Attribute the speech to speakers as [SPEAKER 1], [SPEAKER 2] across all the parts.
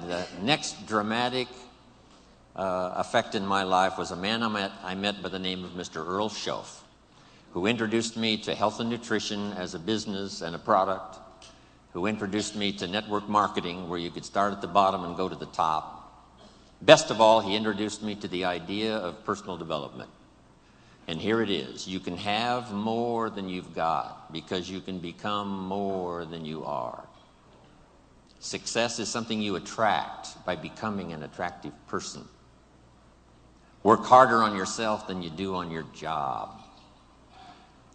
[SPEAKER 1] the next dramatic effect in my life was a man I met by the name of Mr. Earl Schoaf, who introduced me to health and nutrition as a business and a product, who introduced me to network marketing, where you could start at the bottom and go to the top. Best of all, he introduced me to the idea of personal development. And here it is. You can have more than you've got because you can become more than you are. Success is something you attract by becoming an attractive person. Work harder on yourself than you do on your job.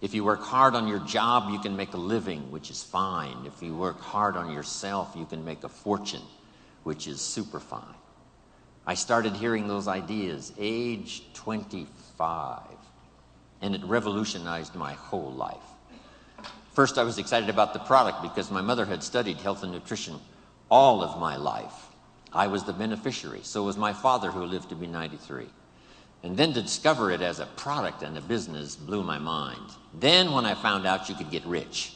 [SPEAKER 1] If you work hard on your job, you can make a living, which is fine. If you work hard on yourself, you can make a fortune, which is super fine. I started hearing those ideas age 25, and it revolutionized my whole life. First, I was excited about the product because my mother had studied health and nutrition all of my life. I was the beneficiary. So was my father, who lived to be 93. And then to discover it as a product and a business blew my mind. Then when I found out you could get rich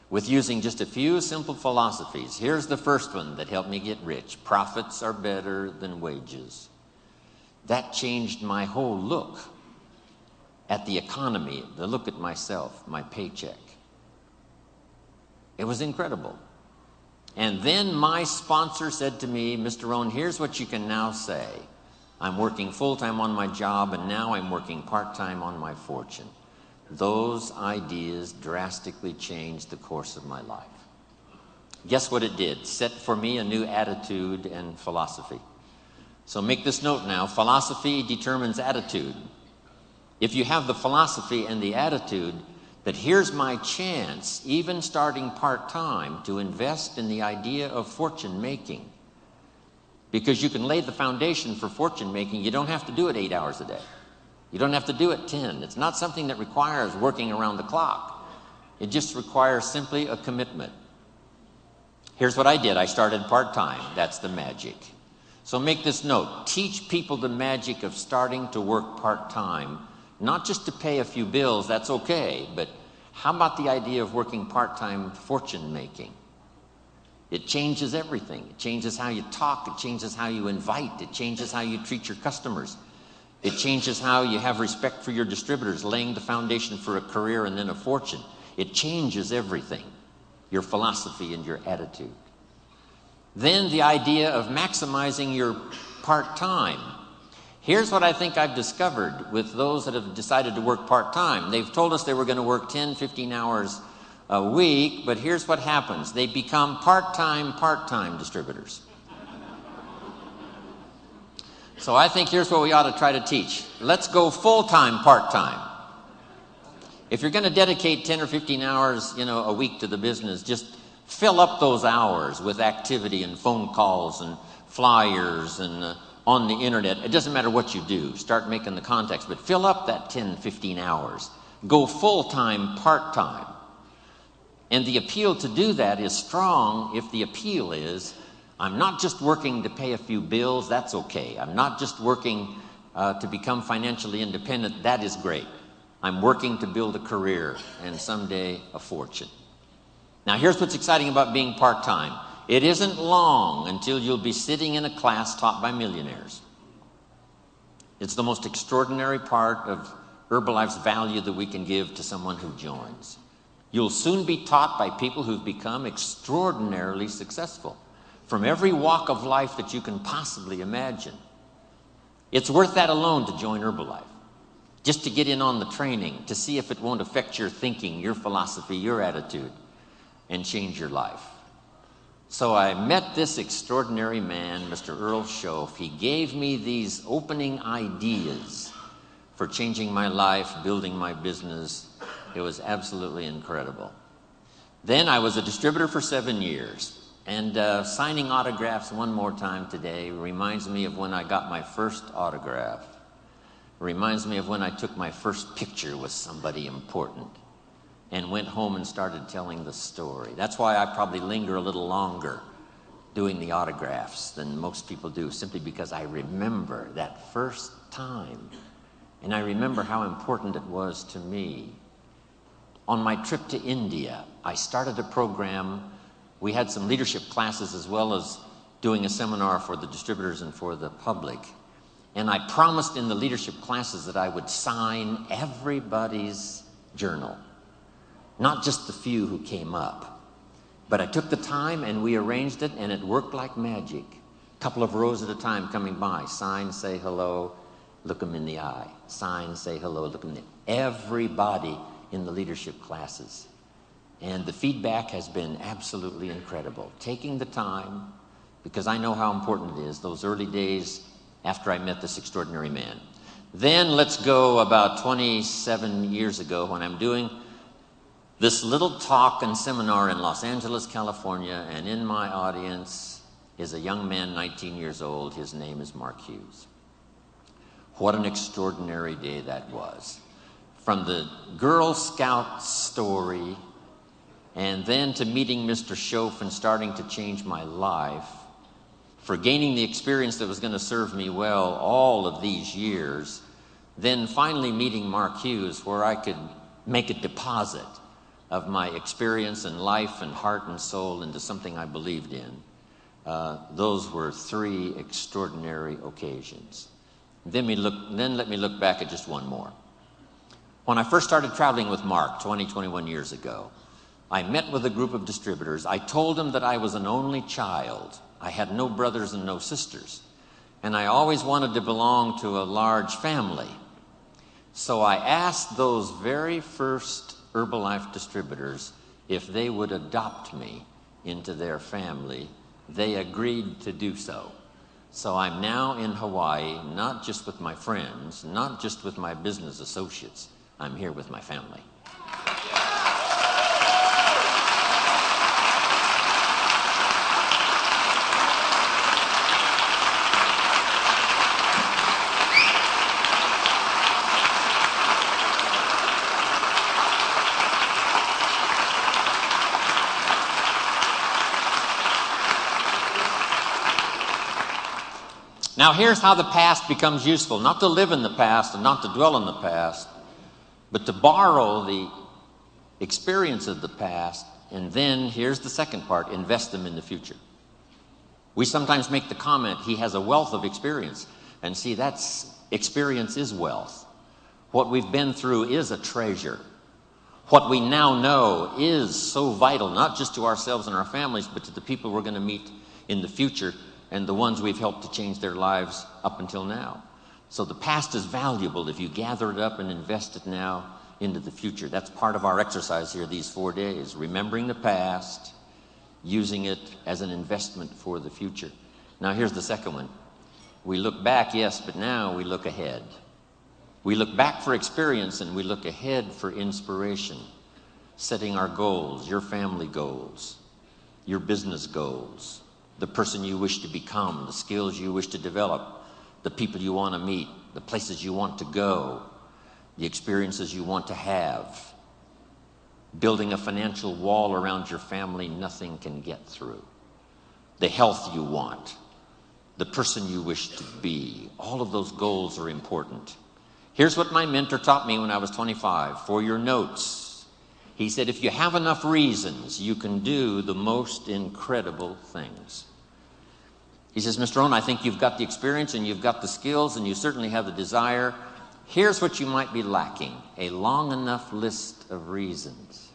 [SPEAKER 1] with using just a few simple philosophies. Here's the first one that helped me get rich. Profits are better than wages. That changed my whole look at the economy, the look at myself, my paycheck. It was incredible. And then my sponsor said to me, Mr. Rohn, here's what you can now say. I'm working full-time on my job, and now I'm working part-time on my fortune. Those ideas drastically changed the course of my life. Guess what it did? Set for me a new attitude and philosophy. So make this note now. Philosophy determines attitude. If you have the philosophy and the attitude that here's my chance, even starting part-time, to invest in the idea of fortune making, because you can lay the foundation for fortune making. You don't have to do it 8 hours a day. You don't have to do it 10. It's not something that requires working around the clock. It just requires simply a commitment. Here's what I did. I started part-time. That's the magic. So make this note. Teach people the magic of starting to work part-time, not just to pay a few bills. That's okay. But how about the idea of working part-time fortune making? It changes everything. It changes how you talk. It changes how you invite. It changes how you treat your customers. It changes how you have respect for your distributors, laying the foundation for a career and then a fortune. It changes everything, your philosophy and your attitude. Then the idea of maximizing your part-time. Here's what I think I've discovered with those that have decided to work part-time. They've told us they were going to work 10, 15 hours a week, but here's what happens. They become part-time distributors. So I think here's what we ought to try to teach. Let's go full-time, part-time. If you're going to dedicate 10 or 15 hours, a week to the business, just fill up those hours with activity and phone calls and flyers and on the internet. It doesn't matter what you do. Start making the contacts, but fill up that 10, 15 hours. Go full-time, part-time. And the appeal to do that is strong if the appeal is, I'm not just working to pay a few bills, that's okay. I'm not just working to become financially independent, that is great. I'm working to build a career and someday a fortune. Now here's what's exciting about being part-time. It isn't long until you'll be sitting in a class taught by millionaires. It's the most extraordinary part of Herbalife's value that we can give to someone who joins. You'll soon be taught by people who've become extraordinarily successful from every walk of life that you can possibly imagine. It's worth that alone to join Herbalife, just to get in on the training, to see if it won't affect your thinking, your philosophy, your attitude, and change your life. So I met this extraordinary man, Mr. Earl Schoaf. He gave me these opening ideas for changing my life, building my business. It was absolutely incredible. Then I was a distributor for 7 years. And signing autographs one more time today reminds me of when I got my first autograph. Reminds me of when I took my first picture with somebody important and went home and started telling the story. That's why I probably linger a little longer doing the autographs than most people do, simply because I remember that first time. And I remember how important it was to me. On my trip to India, I started a program. We had some leadership classes as well as doing a seminar for the distributors and for the public. And I promised in the leadership classes that I would sign everybody's journal, not just the few who came up. But I took the time and we arranged it, and it worked like magic. A couple of rows at a time coming by. Sign, say hello, look them in the eye. Sign, say hello, look them in the eye. Everybody in the leadership classes. And the feedback has been absolutely incredible. Taking the time, because I know how important it is, those early days after I met this extraordinary man. Then let's go about 27 years ago when I'm doing this little talk and seminar in Los Angeles, California, and in my audience is a young man, 19 years old. His name is Mark Hughes. What an extraordinary day that was. From the Girl Scout story, and then to meeting Mr. Schoaf and starting to change my life, for gaining the experience that was going to serve me well all of these years, then finally meeting Mark Hughes, where I could make a deposit of my experience and life and heart and soul into something I believed in. Those were three extraordinary occasions. Then let me look back at just one more. When I first started traveling with Mark 21 years ago, I met with a group of distributors. I told them that I was an only child. I had no brothers and no sisters. And I always wanted to belong to a large family. So I asked those very first Herbalife distributors if they would adopt me into their family. They agreed to do so. So I'm now in Hawaii, not just with my friends, not just with my business associates. I'm here with my family. Now here's how the past becomes useful. Not to live in the past and not to dwell in the past, but to borrow the experience of the past, and then, here's the second part, invest them in the future. We sometimes make the comment, he has a wealth of experience. And see, experience is wealth. What we've been through is a treasure. What we now know is so vital, not just to ourselves and our families, but to the people we're going to meet in the future and the ones we've helped to change their lives up until now. So the past is valuable if you gather it up and invest it now into the future. That's part of our exercise here these 4 days, remembering the past, using it as an investment for the future. Now here's the second one. We look back, yes, but now we look ahead. We look back for experience and we look ahead for inspiration, setting our goals, your family goals, your business goals, the person you wish to become, the skills you wish to develop, the people you want to meet, the places you want to go, the experiences you want to have, building a financial wall around your family nothing can get through, the health you want, the person you wish to be. All of those goals are important. Here's what my mentor taught me when I was 25, for your notes. He said, if you have enough reasons, you can do the most incredible things. He says, Mr. Rohn, I think you've got the experience and you've got the skills and you certainly have the desire. Here's what you might be lacking, a long enough list of reasons.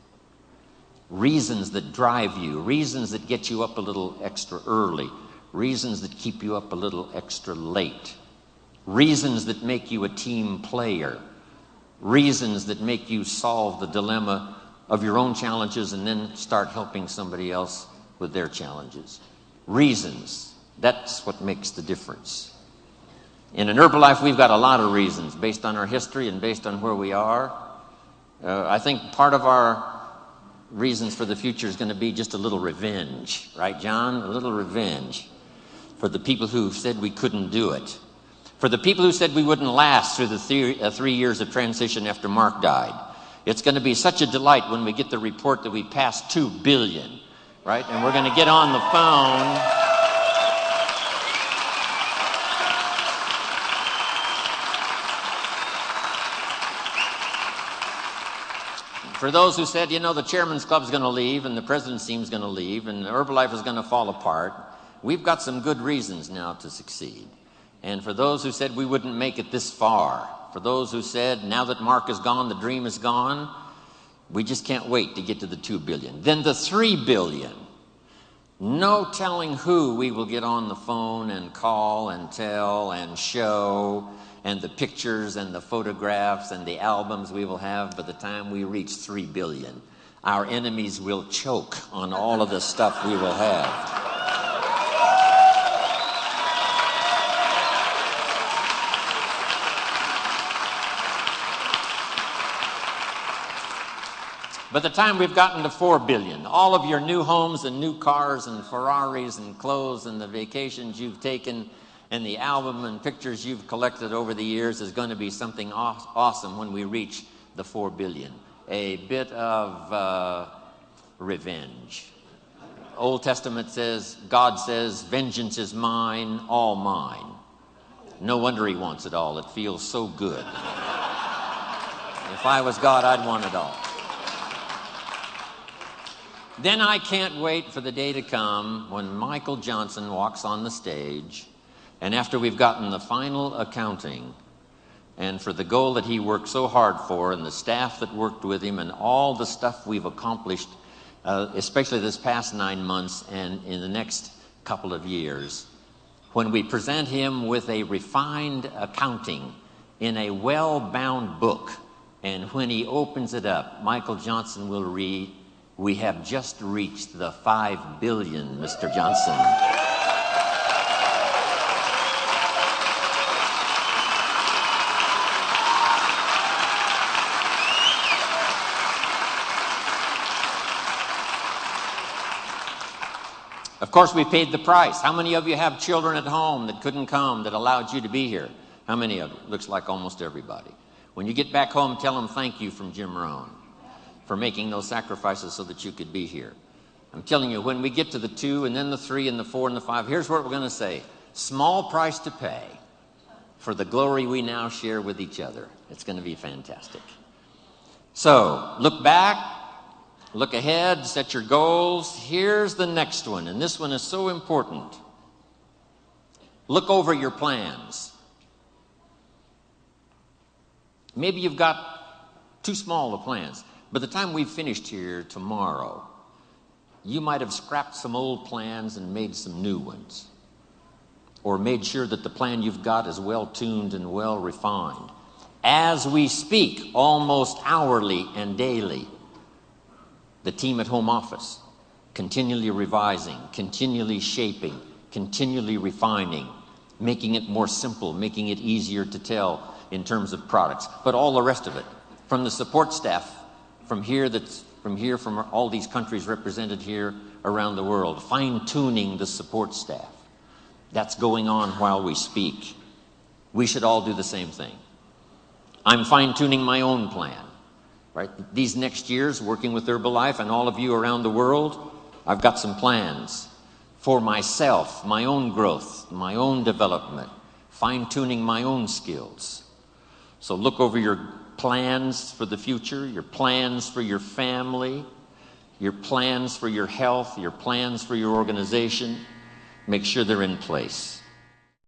[SPEAKER 1] Reasons that drive you, reasons that get you up a little extra early, reasons that keep you up a little extra late, reasons that make you a team player, reasons that make you solve the dilemma of your own challenges and then start helping somebody else with their challenges. Reasons, that's what makes the difference. In an Herbalife, we've got a lot of reasons based on our history and based on where we are. I think part of our reasons for the future is going to be just a little revenge, right, John? A little revenge for the people who said we couldn't do it, for the people who said we wouldn't last through the 3 years of transition after Mark died. It's going to be such a delight when we get the report that we passed 2 billion, right? And we're going to get on the phone. For those who said, you know, the chairman's club's going to leave and the president's team's going to leave and Herbalife is going to fall apart, we've got some good reasons now to succeed. And for those who said we wouldn't make it this far, for those who said now that Mark is gone, the dream is gone, we just can't wait to get to the 2 billion. Then the 3 billion. No telling who we will get on the phone and call and tell and show, and the pictures and the photographs and the albums we will have by the time we reach 3 billion. Our enemies will choke on all of the stuff we will have. By the time we've gotten to 4 billion, all of your new homes and new cars and Ferraris and clothes and the vacations you've taken and the album and pictures you've collected over the years is going to be something awesome when we reach the 4 billion. A bit of revenge. Old Testament says, God says, vengeance is mine, all mine. No wonder he wants it all. It feels so good. If I was God, I'd want it all. Then I can't wait for the day to come when Michael Johnson walks on the stage, and after we've gotten the final accounting, and for the goal that he worked so hard for, and the staff that worked with him, and all the stuff we've accomplished, especially this past 9 months and in the next couple of years, when we present him with a refined accounting in a well-bound book, and when he opens it up, Michael Johnson will read, "We have just reached the 5 billion, Mr. Johnson." Of course, we paid the price. How many of you have children at home that couldn't come, that allowed you to be here? How many of you? Looks like almost everybody. When you get back home, tell them thank you from Jim Rohn for making those sacrifices so that you could be here. I'm telling you, when we get to the 2 and then the 3 and the 4 and the 5, here's what we're going to say. Small price to pay for the glory we now share with each other. It's going to be fantastic. So, look back, look ahead, set your goals. Here's the next one, and this one is so important. Look over your plans. Maybe you've got too small of plans. By the time we've finished here tomorrow, you might have scrapped some old plans and made some new ones, or made sure that the plan you've got is well tuned and well refined. As we speak, almost hourly and daily, the team at home office, continually revising, continually shaping, continually refining, making it more simple, making it easier to tell in terms of products, but all the rest of it, from the support staff, from all these countries represented here around the world, fine-tuning the support staff. That's going on while we speak. We should all do the same thing. I'm fine-tuning my own plan, right? These next years, working with Herbalife and all of you around the world, I've got some plans for myself, my own growth, my own development, fine-tuning my own skills. So look over your plans for the future, your plans for your family, your plans for your health, your plans for your organization. Make sure they're in place.